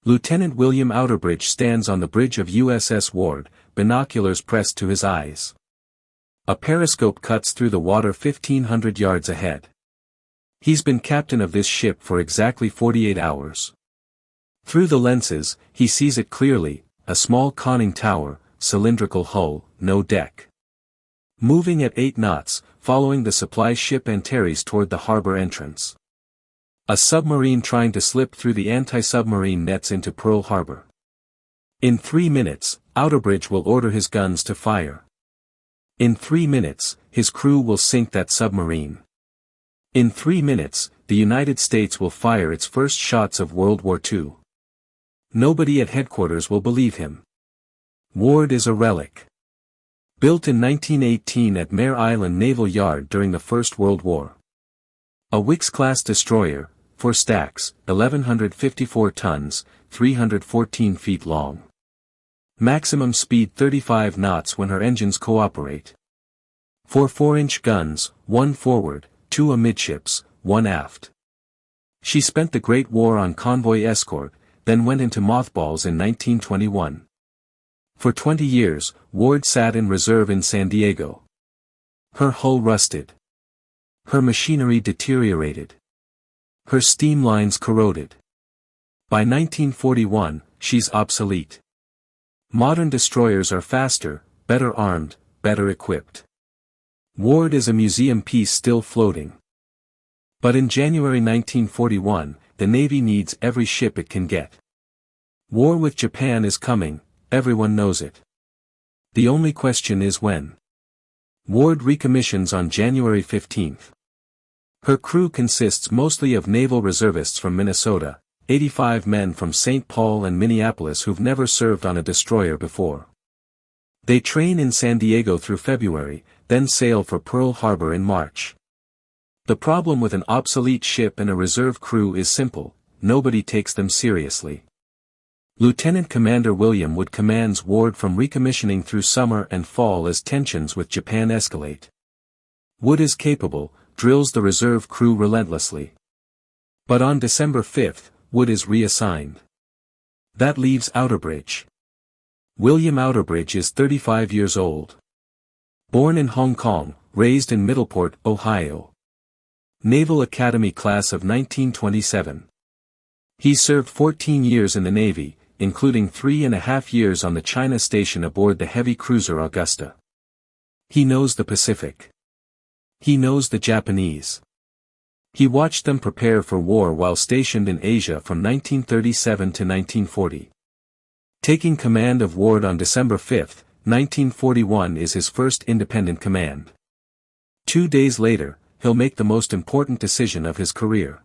Lieutenant William Outerbridge stands on the bridge of USS Ward, binoculars pressed to his eyes. A periscope cuts through the water 1,500 yards ahead. He's been captain of this ship for exactly 48 hours. Through the lenses, he sees it clearly, a small conning tower, cylindrical hull, no deck. Moving at 8 knots, following the supply ship Antares toward the harbor entrance. A submarine trying to slip through the anti-submarine nets into Pearl Harbor. In 3 minutes, Outerbridge will order his guns to fire. In 3 minutes, his crew will sink that submarine. In 3 minutes, the United States will fire its first shots of World War II. Nobody at headquarters will believe him. Ward is a relic. Built in 1918 at Mare Island Naval Yard during the First World War. A Wickes-class destroyer, 4 stacks, 1,154 tons, 314 feet long. Maximum speed 35 knots when her engines cooperate. 4 4-inch guns, 1 forward, 2 amidships, 1 aft. She spent the Great War on convoy escort, then went into mothballs in 1921. For 20 years, Ward sat in reserve in San Diego. Her hull rusted. Her machinery deteriorated. Her steam lines corroded. By 1941, she's obsolete. Modern destroyers are faster, better armed, better equipped. Ward is a museum piece still floating. But in January 1941, the Navy needs every ship it can get. War with Japan is coming, everyone knows it. The only question is when. Ward recommissions on January 15. Her crew consists mostly of naval reservists from Minnesota, 85 men from St. Paul and Minneapolis who've never served on a destroyer before. They train in San Diego through February, then sail for Pearl Harbor in March. The problem with an obsolete ship and a reserve crew is simple: nobody takes them seriously. Lieutenant Commander William Wood commands Ward from recommissioning through summer and fall as tensions with Japan escalate. Wood is capable, drills the reserve crew relentlessly. But on December 5, Wood is reassigned. That leaves Outerbridge. William Outerbridge is 35 years old. Born in Hong Kong, raised in Middleport, Ohio. Naval Academy class of 1927. He served 14 years in the Navy, including 3.5 years on the China station aboard the heavy cruiser Augusta. He knows the Pacific. He knows the Japanese. He watched them prepare for war while stationed in Asia from 1937 to 1940. Taking command of Ward on December 5, 1941 is his first independent command. 2 days later, he'll make the most important decision of his career.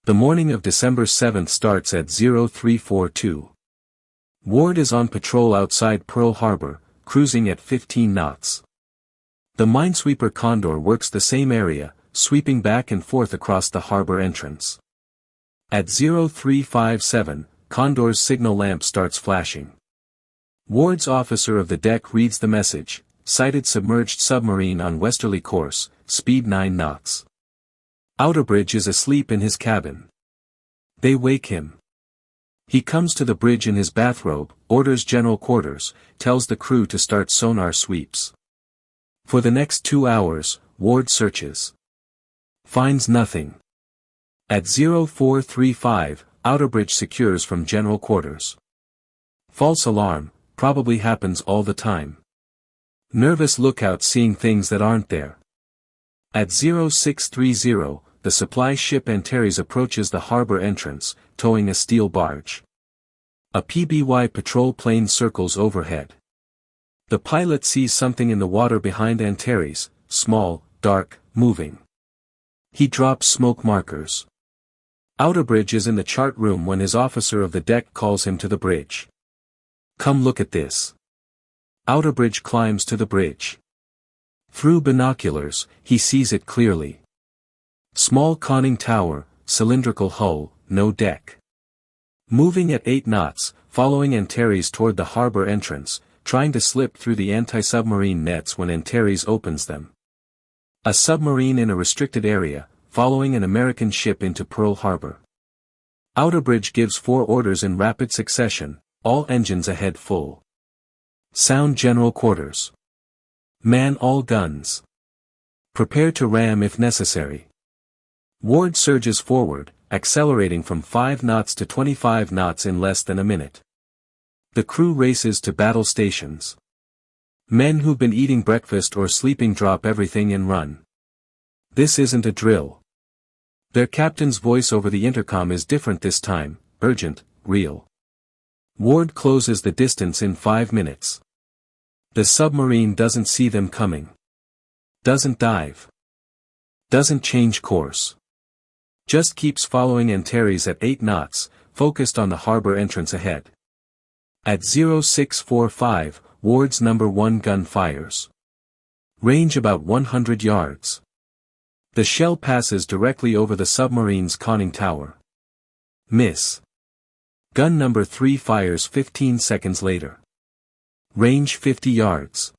The morning of December 7 starts at 0342. Ward is on patrol outside Pearl Harbor, cruising at 15 knots. The minesweeper Condor works the same area, sweeping back and forth across the harbor entrance. At 0357, Condor's signal lamp starts flashing. Ward's officer of the deck reads the message: sighted submerged submarine on westerly course, speed 9 knots. Outerbridge is asleep in his cabin. They wake him. He comes to the bridge in his bathrobe, orders general quarters, tells the crew to start sonar sweeps. For the next 2 hours, Ward searches. Finds nothing. At 0435, Outerbridge secures from general quarters. False alarm, probably happens all the time. Nervous lookout seeing things that aren't there. At 0630, the supply ship Antares approaches the harbor entrance, towing a steel barge. A PBY patrol plane circles overhead. The pilot sees something in the water behind Antares, small, dark, moving. He drops smoke markers. Outerbridge is in the chart room when his officer of the deck calls him to the bridge. Come look at this. Outerbridge climbs to the bridge. Through binoculars, he sees it clearly. Small conning tower, cylindrical hull, no deck. Moving at 8 knots, following Antares toward the harbor entrance, trying to slip through the anti-submarine nets when Antares opens them. A submarine in a restricted area, following an American ship into Pearl Harbor. Outerbridge gives 4 orders in rapid succession, all engines ahead full. Sound general quarters. Man all guns. Prepare to ram if necessary. Ward surges forward, accelerating from 5 knots to 25 knots in less than a minute. The crew races to battle stations. Men who've been eating breakfast or sleeping drop everything and run. This isn't a drill. Their captain's voice over the intercom is different this time, urgent, real. Ward closes the distance in 5 minutes. The submarine doesn't see them coming. Doesn't dive. Doesn't change course. Just keeps following Antares at 8 knots, focused on the harbor entrance ahead. At 0645, Ward's number 1 gun fires. Range about 100 yards. The shell passes directly over the submarine's conning tower. Miss. Gun number 3 fires 15 seconds later. Range 50 yards.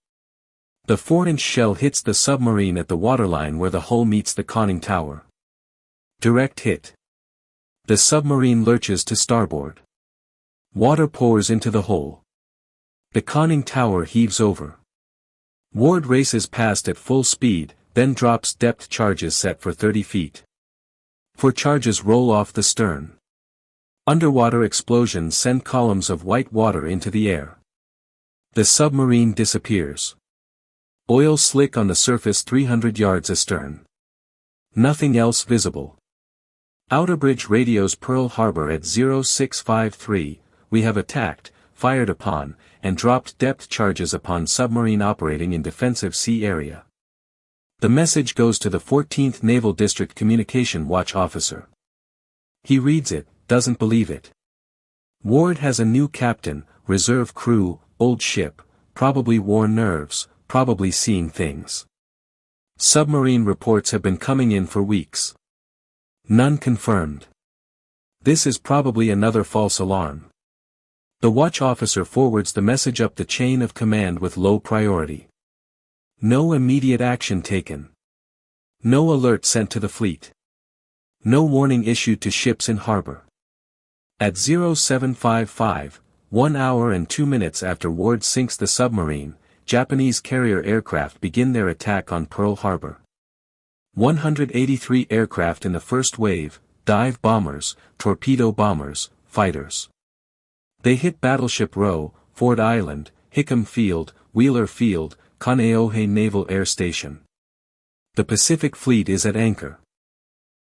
The 4-inch shell hits the submarine at the waterline where the hull meets the conning tower. Direct hit. The submarine lurches to starboard. Water pours into the hull. The conning tower heaves over. Ward races past at full speed, then drops depth charges set for 30 feet. 4 charges roll off the stern. Underwater explosions send columns of white water into the air. The submarine disappears. Oil slick on the surface 300 yards astern. Nothing else visible. Outerbridge radios Pearl Harbor at 0653, we have attacked, fired upon, and dropped depth charges upon submarine operating in defensive sea area. The message goes to the 14th Naval District Communication Watch Officer. He reads it, doesn't believe it. Ward has a new captain, reserve crew, old ship, probably worn nerves, probably seeing things. Submarine reports have been coming in for weeks. None confirmed. This is probably another false alarm. The watch officer forwards the message up the chain of command with low priority. No immediate action taken. No alert sent to the fleet. No warning issued to ships in harbor. At 0755, 1 hour and 2 minutes after Ward sinks the submarine, Japanese carrier aircraft begin their attack on Pearl Harbor. 183 aircraft in the first wave, dive bombers, torpedo bombers, fighters. They hit Battleship Row, Ford Island, Hickam Field, Wheeler Field, Kaneohe Naval Air Station. The Pacific Fleet is at anchor.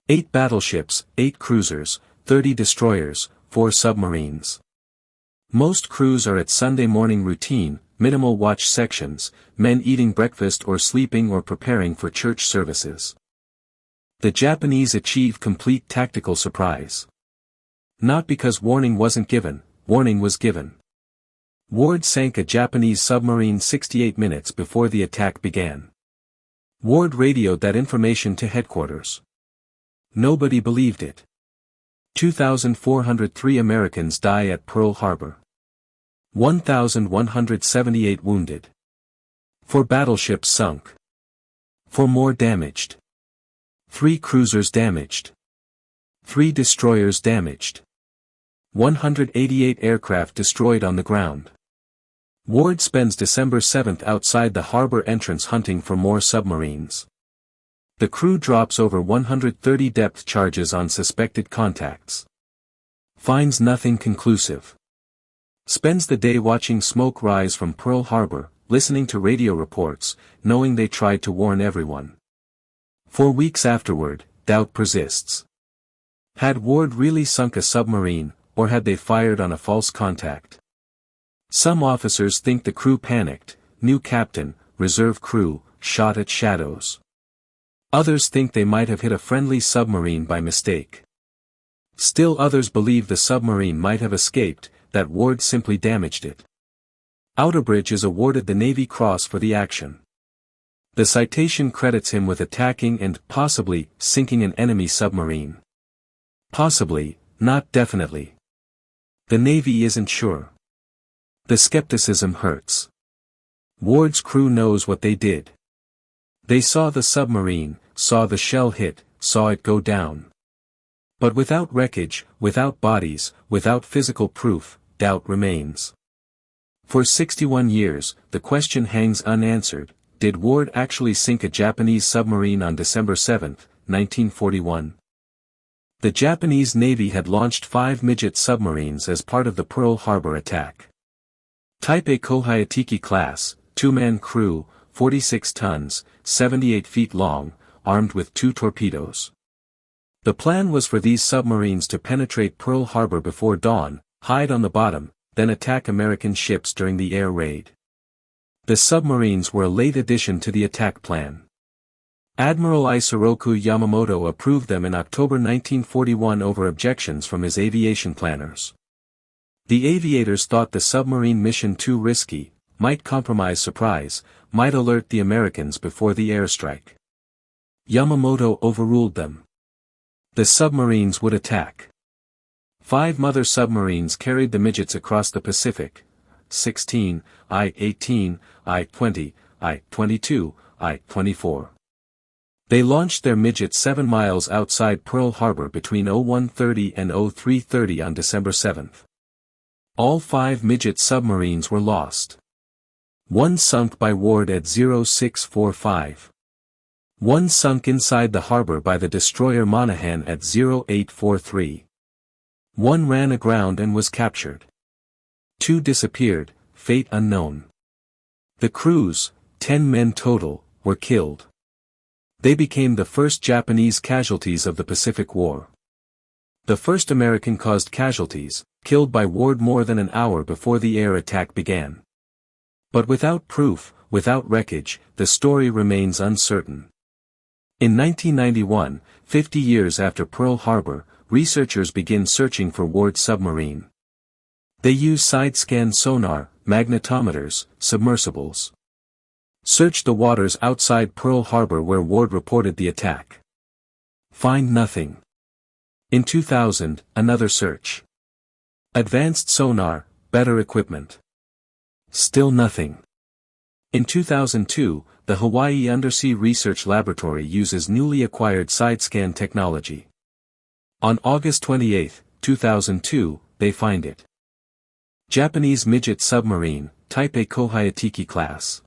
8 battleships, 8 cruisers, 30 destroyers, 4 submarines. Most crews are at Sunday morning routine, minimal watch sections, men eating breakfast or sleeping or preparing for church services. The Japanese achieve complete tactical surprise. Not because warning wasn't given, warning was given. Ward sank a Japanese submarine 68 minutes before the attack began. Ward radioed that information to headquarters. Nobody believed it. 2,403 Americans die at Pearl Harbor. 1,178 wounded. 4 battleships sunk. 4 more damaged. 3 cruisers damaged. 3 destroyers damaged. 188 aircraft destroyed on the ground. Ward spends December 7 outside the harbor entrance hunting for more submarines. The crew drops over 130 depth charges on suspected contacts. Finds nothing conclusive. Spends the day watching smoke rise from Pearl Harbor, listening to radio reports, knowing they tried to warn everyone. 4 weeks afterward, doubt persists. Had Ward really sunk a submarine, or had they fired on a false contact? Some officers think the crew panicked, new captain, reserve crew, shot at shadows. Others think they might have hit a friendly submarine by mistake. Still others believe the submarine might have escaped, that Ward simply damaged it. Outerbridge is awarded the Navy Cross for the action. The citation credits him with attacking and, possibly, sinking an enemy submarine. Possibly, not definitely. The Navy isn't sure. The skepticism hurts. Ward's crew knows what they did. They saw the submarine, saw the shell hit, saw it go down. But without wreckage, without bodies, without physical proof, doubt remains. For 61 years, the question hangs unanswered: did Ward actually sink a Japanese submarine on December 7, 1941? The Japanese Navy had launched 5 midget submarines as part of the Pearl Harbor attack. Type A Kohyatiki class, 2-man crew, 46 tons, 78 feet long, armed with 2 torpedoes. The plan was for these submarines to penetrate Pearl Harbor before dawn, hide on the bottom, then attack American ships during the air raid. The submarines were a late addition to the attack plan. Admiral Isoroku Yamamoto approved them in October 1941 over objections from his aviation planners. The aviators thought the submarine mission too risky, might compromise surprise, might alert the Americans before the airstrike. Yamamoto overruled them. The submarines would attack. 5 mother submarines carried the midgets across the Pacific: I-16, I-18, I-20, I-22, I-24. They launched their midgets 7 miles outside Pearl Harbor between 01:30 and 03:30 on December 7. All 5 midget submarines were lost. One sunk by Ward at 0645. One sunk inside the harbor by the destroyer Monaghan at 0843. One ran aground and was captured. 2 disappeared, fate unknown. The crews, 10 men total, were killed. They became the first Japanese casualties of the Pacific War. The first American-caused casualties, killed by Ward more than an hour before the air attack began. But without proof, without wreckage, the story remains uncertain. In 1991, 50 years after Pearl Harbor, researchers begin searching for Ward's submarine. They use side-scan sonar, magnetometers, submersibles. Search the waters outside Pearl Harbor where Ward reported the attack. Find nothing. In 2000, another search. Advanced sonar, better equipment. Still nothing. In 2002, the Hawaii Undersea Research Laboratory uses newly acquired side-scan technology. On August 28, 2002, they find it. Japanese midget submarine, Type A Kohyatiki class.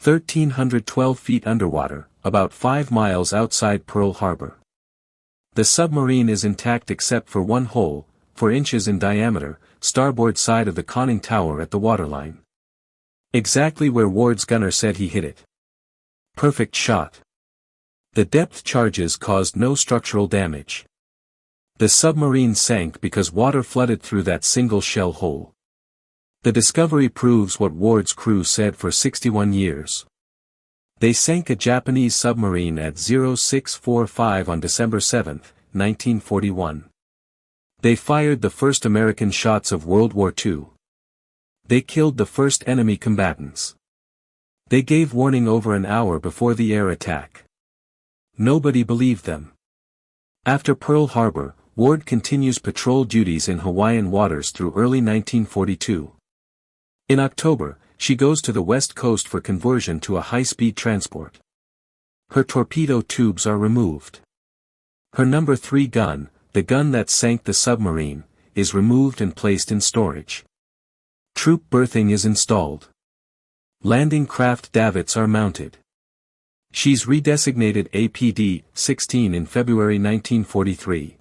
1,312 feet underwater, about 5 miles outside Pearl Harbor. The submarine is intact except for one hole, 4 inches in diameter, starboard side of the conning tower at the waterline. Exactly where Ward's gunner said he hit it. Perfect shot. The depth charges caused no structural damage. The submarine sank because water flooded through that single shell hole. The discovery proves what Ward's crew said for 61 years. They sank a Japanese submarine at 0645 on December 7, 1941. They fired the first American shots of World War II. They killed the first enemy combatants. They gave warning over an hour before the air attack. Nobody believed them. After Pearl Harbor, Ward continues patrol duties in Hawaiian waters through early 1942. In October, she goes to the west coast for conversion to a high-speed transport. Her torpedo tubes are removed. Her No. 3 gun, the gun that sank the submarine, is removed and placed in storage. Troop berthing is installed. Landing craft davits are mounted. She's redesignated APD-16 in February 1943.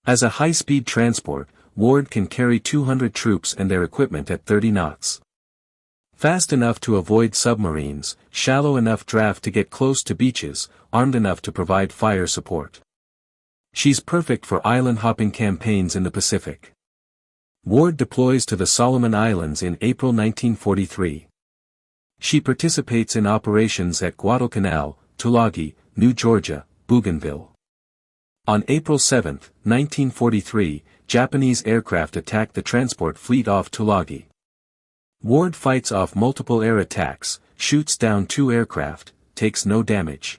As a high-speed transport, Ward can carry 200 troops and their equipment at 30 knots. Fast enough to avoid submarines, shallow enough draft to get close to beaches, armed enough to provide fire support. She's perfect for island-hopping campaigns in the Pacific. Ward deploys to the Solomon Islands in April 1943. She participates in operations at Guadalcanal, Tulagi, New Georgia, Bougainville. On April 7, 1943, Japanese aircraft attacked the transport fleet off Tulagi. Ward fights off multiple air attacks, shoots down 2 aircraft, takes no damage.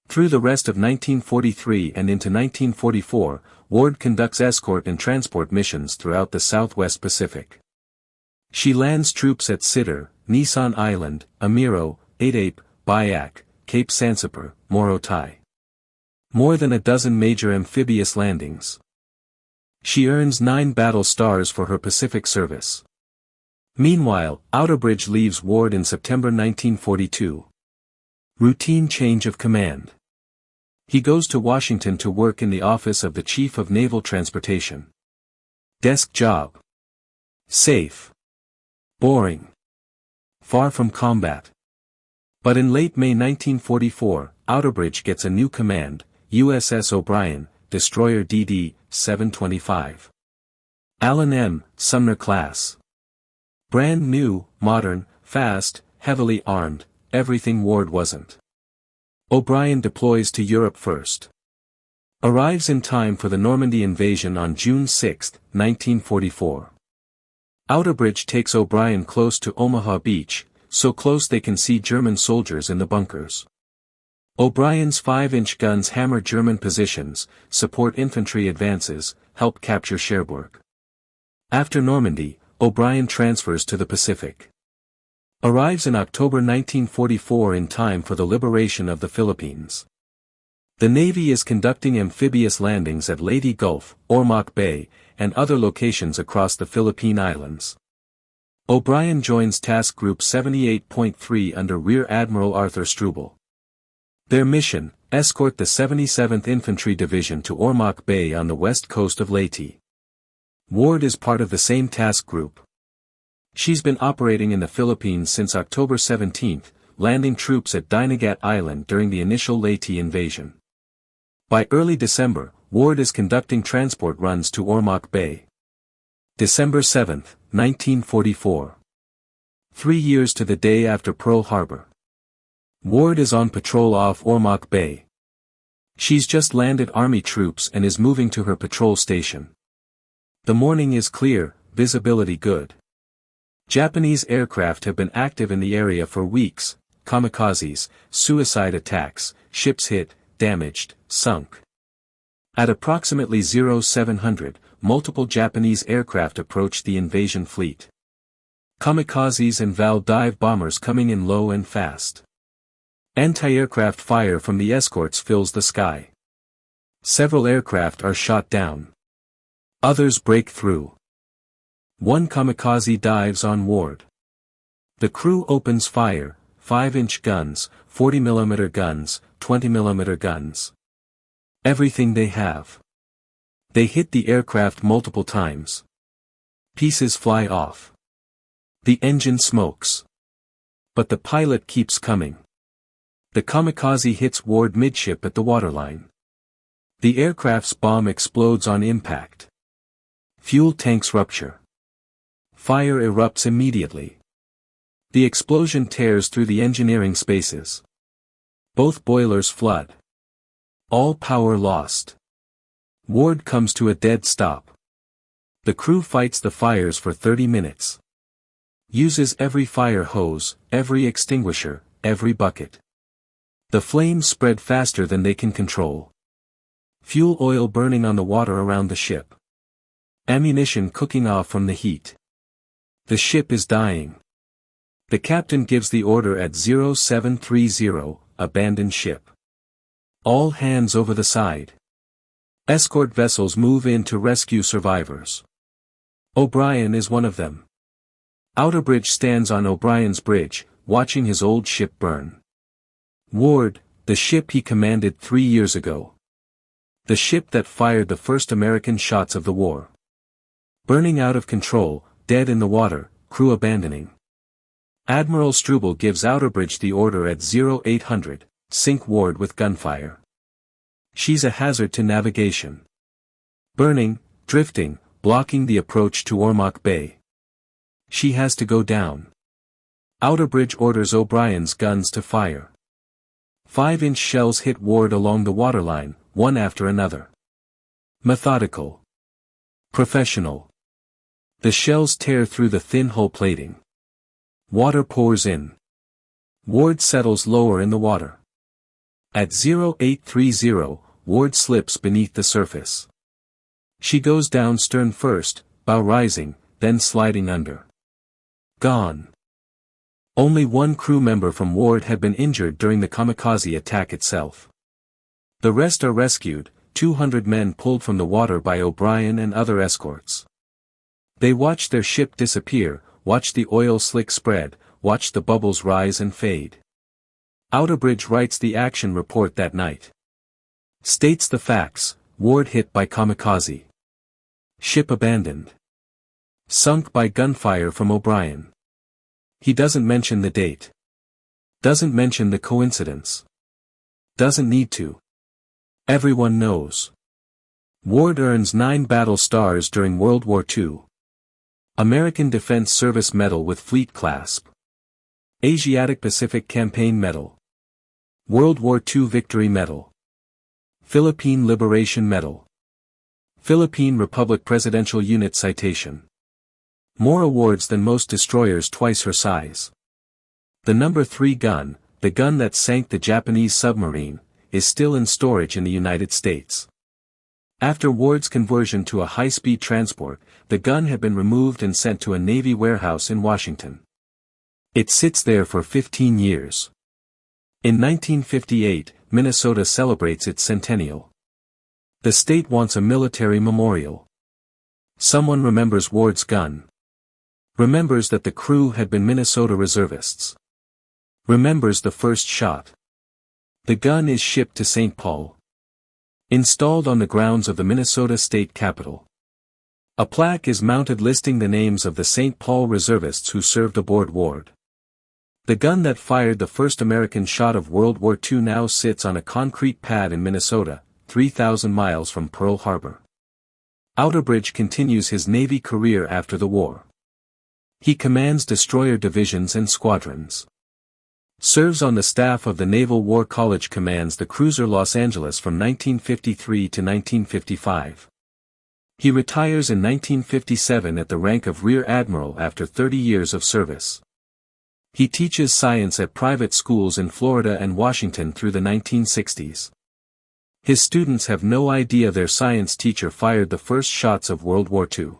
Through the rest of 1943 and into 1944, Ward conducts escort and transport missions throughout the Southwest Pacific. She lands troops at Sitter, Nisan Island, Amiro, Eidape, Biak, Cape Sansepor, Morotai. More than a dozen major amphibious landings. She earns 9 battle stars for her Pacific service. Meanwhile, Outerbridge leaves Ward in September 1942. Routine change of command. He goes to Washington to work in the office of the Chief of Naval Transportation. Desk job. Safe. Boring. Far from combat. But in late May 1944, Outerbridge gets a new command, USS O'Brien, destroyer DD-725. Allen M. Sumner class. Brand new, modern, fast, heavily armed, everything Ward wasn't. O'Brien deploys to Europe first. Arrives in time for the Normandy invasion on June 6, 1944. Outerbridge takes O'Brien close to Omaha Beach, so close they can see German soldiers in the bunkers. O'Brien's 5-inch guns hammer German positions, support infantry advances, help capture Cherbourg. After Normandy, O'Brien transfers to the Pacific. Arrives in October 1944 in time for the liberation of the Philippines. The Navy is conducting amphibious landings at Leyte Gulf, Ormoc Bay, and other locations across the Philippine Islands. O'Brien joins Task Group 78.3 under Rear Admiral Arthur Struble. Their mission, escort the 77th Infantry Division to Ormoc Bay on the west coast of Leyte. Ward is part of the same task group. She's been operating in the Philippines since October 17, landing troops at Dinagat Island during the initial Leyte invasion. By early December, Ward is conducting transport runs to Ormoc Bay. December 7, 1944. 3 years to the day after Pearl Harbor. Ward is on patrol off Ormoc Bay. She's just landed Army troops and is moving to her patrol station. The morning is clear, visibility good. Japanese aircraft have been active in the area for weeks, kamikazes, suicide attacks, ships hit, damaged, sunk. At approximately 0700, multiple Japanese aircraft approached the invasion fleet. Kamikazes and Val dive bombers coming in low and fast. Anti-aircraft fire from the escorts fills the sky. Several aircraft are shot down. Others break through. One kamikaze dives on Ward. The crew opens fire, 5-inch guns, 40mm guns, 20mm guns. Everything they have. They hit the aircraft multiple times. Pieces fly off. The engine smokes. But the pilot keeps coming. The kamikaze hits Ward midship at the waterline. The aircraft's bomb explodes on impact. Fuel tanks rupture. Fire erupts immediately. The explosion tears through the engineering spaces. Both boilers flood. All power lost. Ward comes to a dead stop. The crew fights the fires for 30 minutes. Uses every fire hose, every extinguisher, every bucket. The flames spread faster than they can control. Fuel oil burning on the water around the ship. Ammunition cooking off from the heat. The ship is dying. The captain gives the order at 0730, abandon ship. All hands over the side. Escort vessels move in to rescue survivors. O'Brien is one of them. Outerbridge stands on O'Brien's bridge, watching his old ship burn. Ward, the ship he commanded 3 years ago. The ship that fired the first American shots of the war. Burning out of control, dead in the water, crew abandoning. Admiral Struble gives Outerbridge the order at 0800, sink Ward with gunfire. She's a hazard to navigation. Burning, drifting, blocking the approach to Ormoc Bay. She has to go down. Outerbridge orders O'Brien's guns to fire. 5-inch shells hit Ward along the waterline, one after another. Methodical. Professional. The shells tear through the thin hull plating. Water pours in. Ward settles lower in the water. At 0830, Ward slips beneath the surface. She goes down stern first, bow rising, then sliding under. Gone. Only one crew member from Ward had been injured during the kamikaze attack itself. The rest are rescued, 200 men pulled from the water by O'Brien and other escorts. They watch their ship disappear, watch the oil slick spread, watch the bubbles rise and fade. Outerbridge writes the action report that night. States the facts: Ward hit by kamikaze. Ship abandoned. Sunk by gunfire from O'Brien. He doesn't mention the date. Doesn't mention the coincidence. Doesn't need to. Everyone knows. Ward earns 9 battle stars during World War II. American Defense Service Medal with Fleet Clasp. Asiatic Pacific Campaign Medal. World War II Victory Medal. Philippine Liberation Medal. Philippine Republic Presidential Unit Citation. More awards than most destroyers twice her size. The No. 3 gun, the gun that sank the Japanese submarine, is still in storage in the United States. After Ward's conversion to a high-speed transport, the gun had been removed and sent to a Navy warehouse in Washington. It sits there for 15 years. In 1958, Minnesota celebrates its centennial. The state wants a military memorial. Someone remembers Ward's gun. Remembers that the crew had been Minnesota reservists. Remembers the first shot. The gun is shipped to St. Paul. Installed on the grounds of the Minnesota State Capitol. A plaque is mounted listing the names of the St. Paul reservists who served aboard Ward. The gun that fired the first American shot of World War II now sits on a concrete pad in Minnesota, 3,000 miles from Pearl Harbor. Outerbridge continues his Navy career after the war. He commands destroyer divisions and squadrons. Serves on the staff of the Naval War College, commands the cruiser Los Angeles from 1953 to 1955. He retires in 1957 at the rank of Rear Admiral after 30 years of service. He teaches science at private schools in Florida and Washington through the 1960s. His students have no idea their science teacher fired the first shots of World War II.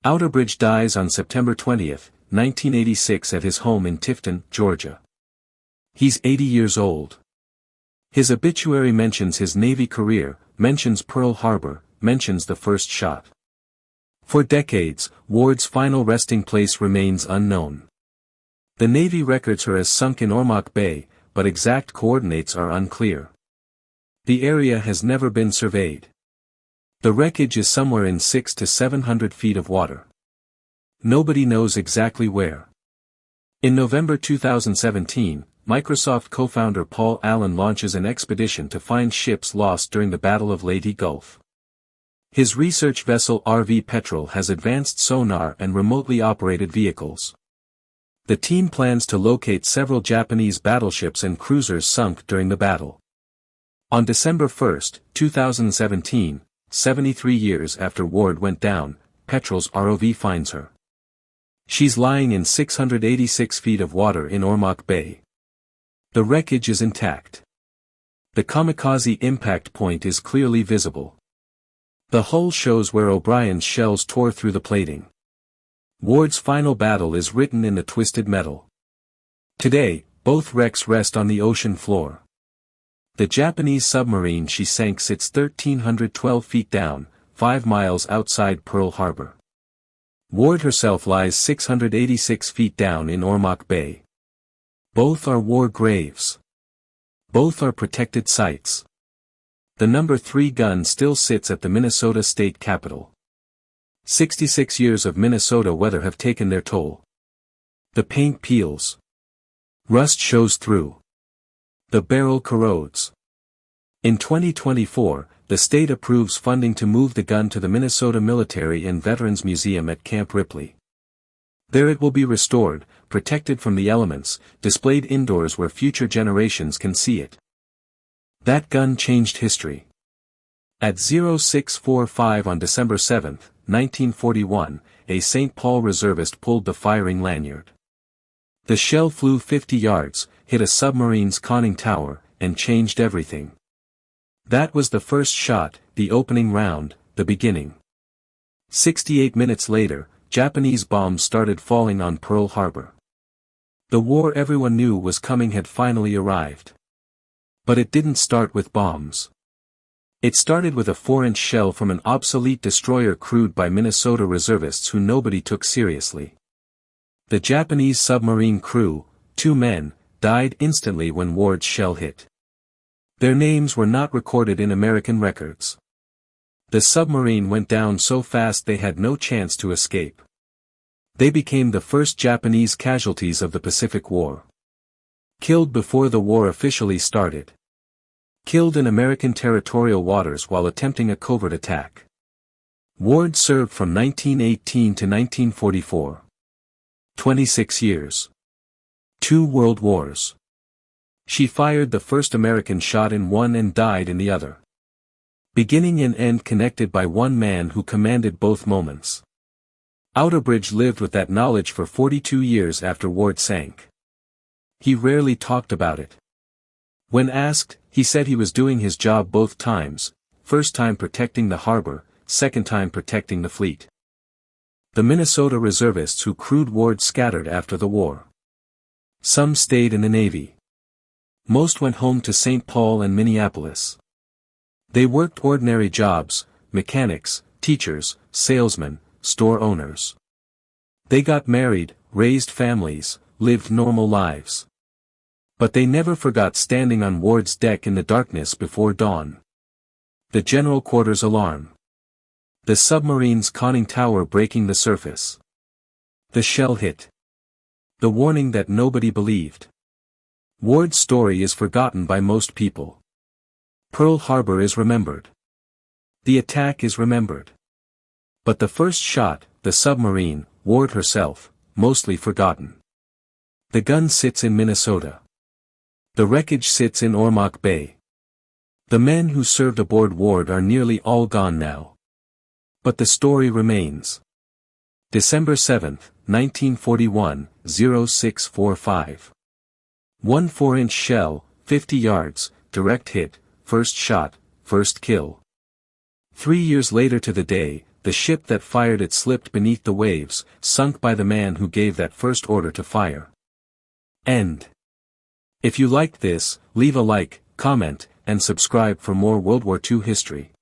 Outerbridge dies on September 20, 1986 at his home in Tifton, Georgia. He's 80 years old. His obituary mentions his Navy career, mentions Pearl Harbor, mentions the first shot. For decades, Ward's final resting place remains unknown. The Navy records her as sunk in Ormoc Bay, but exact coordinates are unclear. The area has never been surveyed. The wreckage is somewhere in 600 to 700 feet of water. Nobody knows exactly where. In November 2017, Microsoft co-founder Paul Allen launches an expedition to find ships lost during the Battle of Leyte Gulf. His research vessel RV Petrel has advanced sonar and remotely operated vehicles. The team plans to locate several Japanese battleships and cruisers sunk during the battle. On December 1, 2017, 73 years after Ward went down, Petrel's ROV finds her. She's lying in 686 feet of water in Ormoc Bay. The wreckage is intact. The kamikaze impact point is clearly visible. The hull shows where O'Brien's shells tore through the plating. Ward's final battle is written in the twisted metal. Today, both wrecks rest on the ocean floor. The Japanese submarine she sank sits 1,312 feet down, 5 miles outside Pearl Harbor. Ward herself lies 686 feet down in Ormoc Bay. Both are war graves. Both are protected sites. The No. 3 gun still sits at the Minnesota State Capitol. 66 years of Minnesota weather have taken their toll. The paint peels. Rust shows through. The barrel corrodes. In 2024, the state approves funding to move the gun to the Minnesota Military and Veterans Museum at Camp Ripley. There it will be restored, protected from the elements, displayed indoors where future generations can see it. That gun changed history. At 0645 on December 7, 1941, a St. Paul reservist pulled the firing lanyard. The shell flew 50 yards, hit a submarine's conning tower, and changed everything. That was the first shot, the opening round, the beginning. 68 minutes later, Japanese bombs started falling on Pearl Harbor. The war everyone knew was coming had finally arrived. But it didn't start with bombs. It started with a 4-inch shell from an obsolete destroyer crewed by Minnesota reservists who nobody took seriously. The Japanese submarine crew, 2 men, died instantly when Ward's shell hit. Their names were not recorded in American records. The submarine went down so fast they had no chance to escape. They became the first Japanese casualties of the Pacific War. Killed before the war officially started. Killed in American territorial waters while attempting a covert attack. Ward served from 1918 to 1944. 26 years. 2 World Wars. She fired the first American shot in one and died in the other. Beginning and end connected by one man who commanded both moments. Outerbridge lived with that knowledge for 42 years after Ward sank. He rarely talked about it. When asked, he said he was doing his job both times, first time protecting the harbor, second time protecting the fleet. The Minnesota reservists who crewed Ward scattered after the war. Some stayed in the Navy. Most went home to St. Paul and Minneapolis. They worked ordinary jobs, mechanics, teachers, salesmen, store owners. They got married, raised families, lived normal lives. But they never forgot standing on Ward's deck in the darkness before dawn. The general quarters alarm. The submarine's conning tower breaking the surface. The shell hit. The warning that nobody believed. Ward's story is forgotten by most people. Pearl Harbor is remembered. The attack is remembered. But the first shot, the submarine, Ward herself, mostly forgotten. The gun sits in Minnesota. The wreckage sits in Ormoc Bay. The men who served aboard Ward are nearly all gone now. But the story remains. December 7, 1941, 0645. 1 4-inch shell, 50 yards, direct hit, first shot, first kill. 3 years later to the day, the ship that fired it slipped beneath the waves, sunk by the man who gave that first order to fire. End. If you liked this, leave a like, comment, and subscribe for more World War II history.